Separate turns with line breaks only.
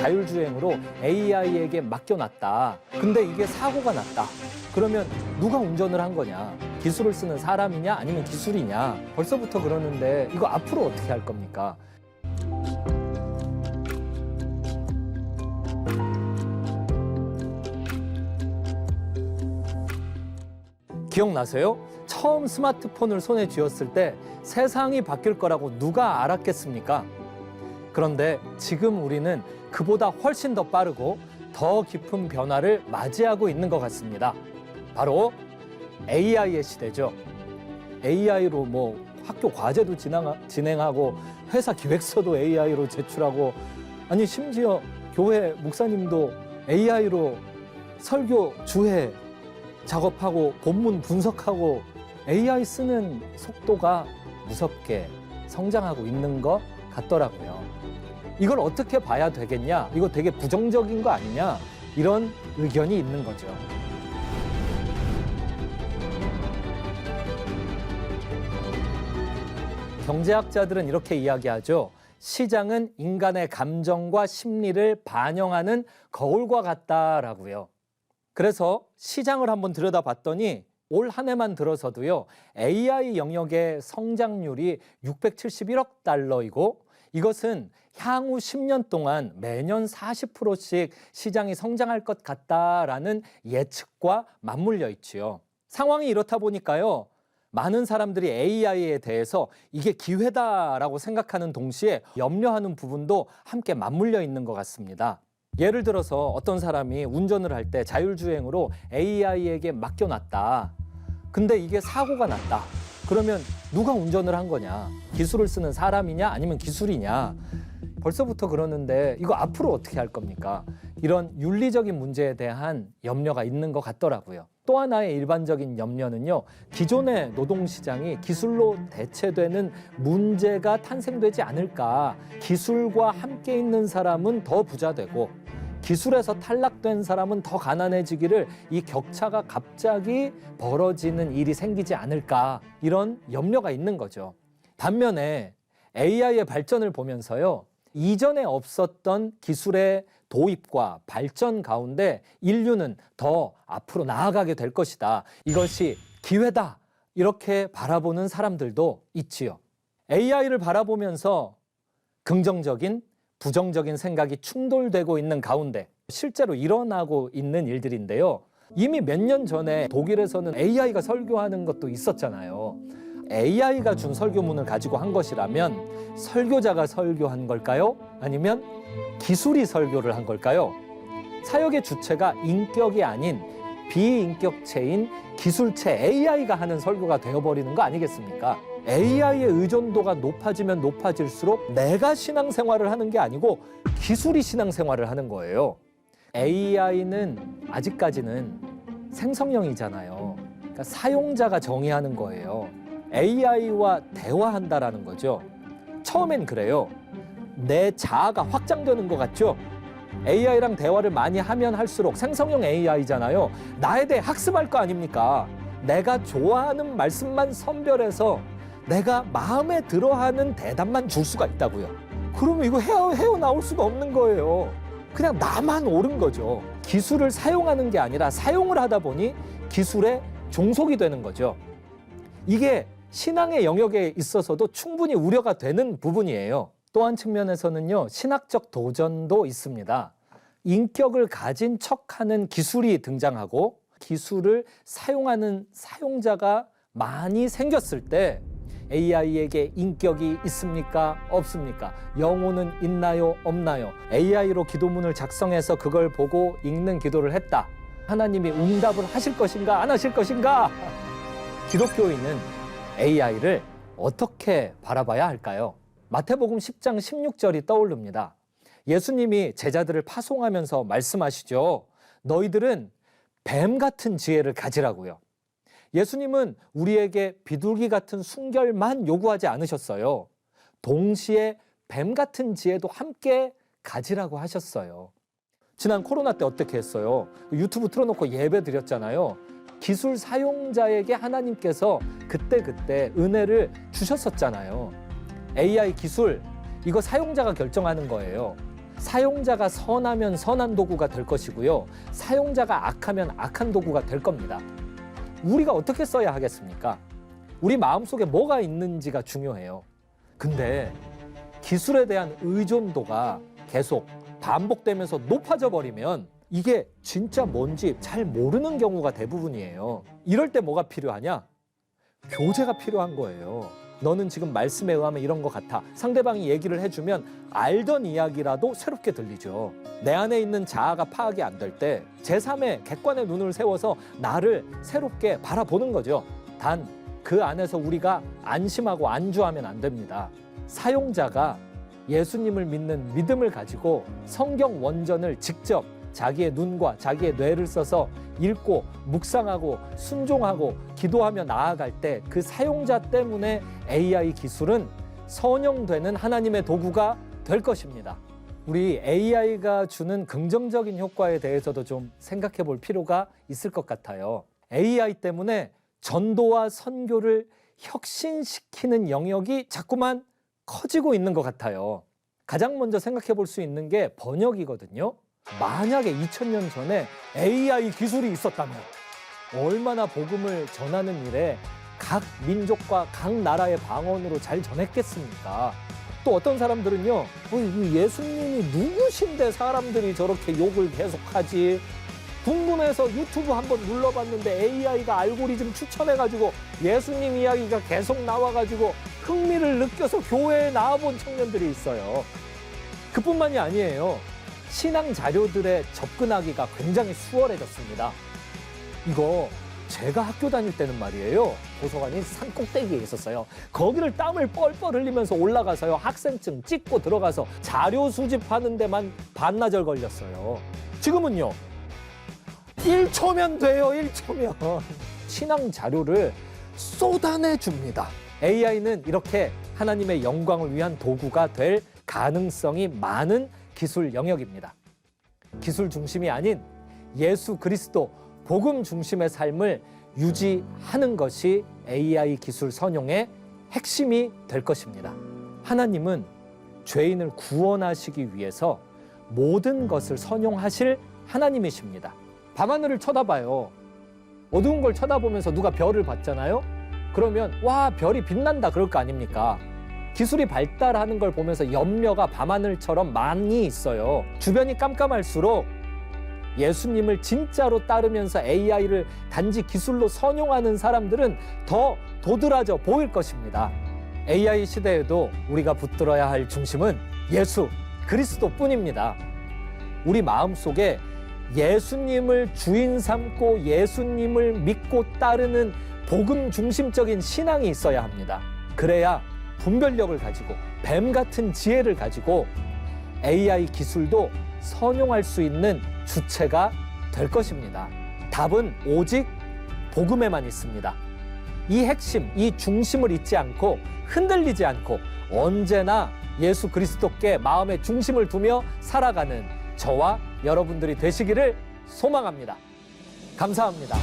자율주행으로 AI에게 맡겨놨다. 근데 이게 사고가 났다. 그러면 누가 운전을 한 거냐? 기술을 쓰는 사람이냐 아니면 기술이냐? 벌써부터 그러는데 이거 앞으로 어떻게 할 겁니까? 기억나세요? 처음 스마트폰을 손에 쥐었을 때 세상이 바뀔 거라고 누가 알았겠습니까? 그런데 지금 우리는 그보다 훨씬 더 빠르고 더 깊은 변화를 맞이하고 있는 것 같습니다. 바로 AI의 시대죠. AI로 학교 과제도 진행하고 회사 기획서도 AI로 제출하고 아니 심지어 교회 목사님도 AI로 설교 주해 작업하고 본문 분석하고 AI 쓰는 속도가 무섭게 성장하고 있는 것 같더라고요. 이걸 어떻게 봐야 되겠냐? 이거 되게 부정적인 거 아니냐? 이런 의견이 있는 거죠. 경제학자들은 이렇게 이야기하죠. 시장은 인간의 감정과 심리를 반영하는 거울과 같다라고요. 그래서 시장을 한번 들여다봤더니 올 한 해만 들어서도요. AI 영역의 성장률이 671억 달러이고 이것은 향후 10년 동안 매년 40%씩 시장이 성장할 것 같다라는 예측과 맞물려 있지요. 상황이 이렇다 보니까요. 많은 사람들이 AI에 대해서 이게 기회다라고 생각하는 동시에 염려하는 부분도 함께 맞물려 있는 것 같습니다. 예를 들어서 어떤 사람이 운전을 할 때 자율주행으로 AI에게 맡겨놨다. 근데 이게 사고가 났다. 그러면 누가 운전을 한 거냐? 기술을 쓰는 사람이냐 아니면 기술이냐? 벌써부터 그러는데 이거 앞으로 어떻게 할 겁니까? 이런 윤리적인 문제에 대한 염려가 있는 것 같더라고요. 또 하나의 일반적인 염려는요. 기존의 노동시장이 기술로 대체되는 문제가 탄생되지 않을까. 기술과 함께 있는 사람은 더 부자 되고 기술에서 탈락된 사람은 더 가난해지기를 이 격차가 갑자기 벌어지는 일이 생기지 않을까. 이런 염려가 있는 거죠. 반면에 AI의 발전을 보면서요. 이전에 없었던 기술의 도입과 발전 가운데 인류는 더 앞으로 나아가게 될 것이다. 이것이 기회다. 이렇게 바라보는 사람들도 있지요. AI를 바라보면서 긍정적인, 부정적인 생각이 충돌되고 있는 가운데 실제로 일어나고 있는 일들인데요. 이미 몇 년 전에 독일에서는 AI가 설교하는 것도 있었잖아요. AI가 준 설교문을 가지고 한 것이라면 설교자가 설교한 걸까요? 아니면 기술이 설교를 한 걸까요? 사역의 주체가 인격이 아닌 비인격체인 기술체 AI가 하는 설교가 되어버리는 거 아니겠습니까? AI의 의존도가 높아지면 높아질수록 내가 신앙생활을 하는 게 아니고 기술이 신앙생활을 하는 거예요. AI는 아직까지는 생성형이잖아요. 그러니까 사용자가 정의하는 거예요. AI와 대화한다라는 거죠. 처음엔 그래요. 내 자아가 확장되는 것 같죠? AI랑 대화를 많이 하면 할수록 생성형 AI잖아요. 나에 대해 학습할 거 아닙니까? 내가 좋아하는 말씀만 선별해서 내가 마음에 들어하는 대답만 줄 수가 있다고요. 그러면 이거 헤어나올 수가 없는 거예요. 그냥 나만 옳은 거죠. 기술을 사용하는 게 아니라 사용을 하다 보니 기술의 종속이 되는 거죠. 이게 신앙의 영역에 있어서도 충분히 우려가 되는 부분이에요. 또 한 측면에서는요, 신학적 도전도 있습니다. 인격을 가진 척하는 기술이 등장하고 기술을 사용하는 사용자가 많이 생겼을 때 AI에게 인격이 있습니까? 없습니까? 영혼은 있나요? 없나요? AI로 기도문을 작성해서 그걸 보고 읽는 기도를 했다. 하나님이 응답을 하실 것인가? 안 하실 것인가? 기독교인은 AI를 어떻게 바라봐야 할까요? 마태복음 10장 16절이 떠오릅니다. 예수님이 제자들을 파송하면서 말씀하시죠. 너희들은 뱀 같은 지혜를 가지라고요. 예수님은 우리에게 비둘기 같은 순결만 요구하지 않으셨어요. 동시에 뱀 같은 지혜도 함께 가지라고 하셨어요. 지난 코로나 때 어떻게 했어요? 유튜브 틀어놓고 예배 드렸잖아요. 기술 사용자에게 하나님께서 그때 은혜를 주셨었잖아요. AI 기술, 이거 사용자가 결정하는 거예요. 사용자가 선하면 선한 도구가 될 것이고요. 사용자가 악하면 악한 도구가 될 겁니다. 우리가 어떻게 써야 하겠습니까? 우리 마음속에 뭐가 있는지가 중요해요. 근데 기술에 대한 의존도가 계속 반복되면서 높아져 버리면 이게 진짜 뭔지 잘 모르는 경우가 대부분이에요. 이럴 때 뭐가 필요하냐? 교제가 필요한 거예요. 너는 지금 말씀에 의하면 이런 것 같아. 상대방이 얘기를 해주면 알던 이야기라도 새롭게 들리죠. 내 안에 있는 자아가 파악이 안 될 때 제3의 객관의 눈을 세워서 나를 새롭게 바라보는 거죠. 단 그 안에서 우리가 안심하고 안주하면 안 됩니다. 사용자가 예수님을 믿는 믿음을 가지고 성경 원전을 직접 자기의 눈과 자기의 뇌를 써서 읽고 묵상하고 순종하고 기도하며 나아갈 때 그 사용자 때문에 AI 기술은 선용되는 하나님의 도구가 될 것입니다. 우리 AI가 주는 긍정적인 효과에 대해서도 좀 생각해 볼 필요가 있을 것 같아요. AI 때문에 전도와 선교를 혁신시키는 영역이 자꾸만 커지고 있는 것 같아요. 가장 먼저 생각해 볼 수 있는 게 번역이거든요. 만약에 2000년 전에 AI 기술이 있었다면 얼마나 복음을 전하는 일에 각 민족과 각 나라의 방언으로 잘 전했겠습니까? 또 어떤 사람들은요, 예수님이 누구신데 사람들이 저렇게 욕을 계속하지? 궁금해서 유튜브 한번 눌러봤는데 AI가 알고리즘 추천해가지고 예수님 이야기가 계속 나와가지고 흥미를 느껴서 교회에 나와본 청년들이 있어요. 그뿐만이 아니에요. 신앙 자료들에 접근하기가 굉장히 수월해졌습니다. 이거 제가 학교 다닐 때는 말이에요. 도서관이 산 꼭대기에 있었어요. 거기를 땀을 뻘뻘 흘리면서 올라가서요. 학생증 찍고 들어가서 자료 수집하는 데만 반나절 걸렸어요. 지금은요. 1초면 돼요. 1초면. 신앙 자료를 쏟아내줍니다. AI는 이렇게 하나님의 영광을 위한 도구가 될 가능성이 많은 기술 영역입니다. 기술 중심이 아닌 예수 그리스도 복음 중심의 삶을 유지하는 것이 AI 기술 선용의 핵심이 될 것입니다. 하나님은 죄인을 구원하시기 위해서 모든 것을 선용하실 하나님이십니다. 밤하늘을 쳐다봐요. 어두운 걸 쳐다보면서 누가 별을 봤잖아요. 그러면 와, 별이 빛난다 그럴 거 아닙니까? 기술이 발달하는 걸 보면서 염려가 밤하늘처럼 많이 있어요. 주변이 깜깜할수록 예수님을 진짜로 따르면서 AI를 단지 기술로 선용하는 사람들은 더 도드라져 보일 것입니다. AI 시대에도 우리가 붙들어야 할 중심은 예수 그리스도뿐입니다. 우리 마음속에 예수님을 주인 삼고 예수님을 믿고 따르는 복음 중심적인 신앙이 있어야 합니다. 그래야 분별력을 가지고 뱀 같은 지혜를 가지고 AI 기술도 선용할 수 있는 주체가 될 것입니다. 답은 오직 복음에만 있습니다. 이 핵심, 이 중심을 잊지 않고 흔들리지 않고 언제나 예수 그리스도께 마음의 중심을 두며 살아가는 저와 여러분들이 되시기를 소망합니다. 감사합니다.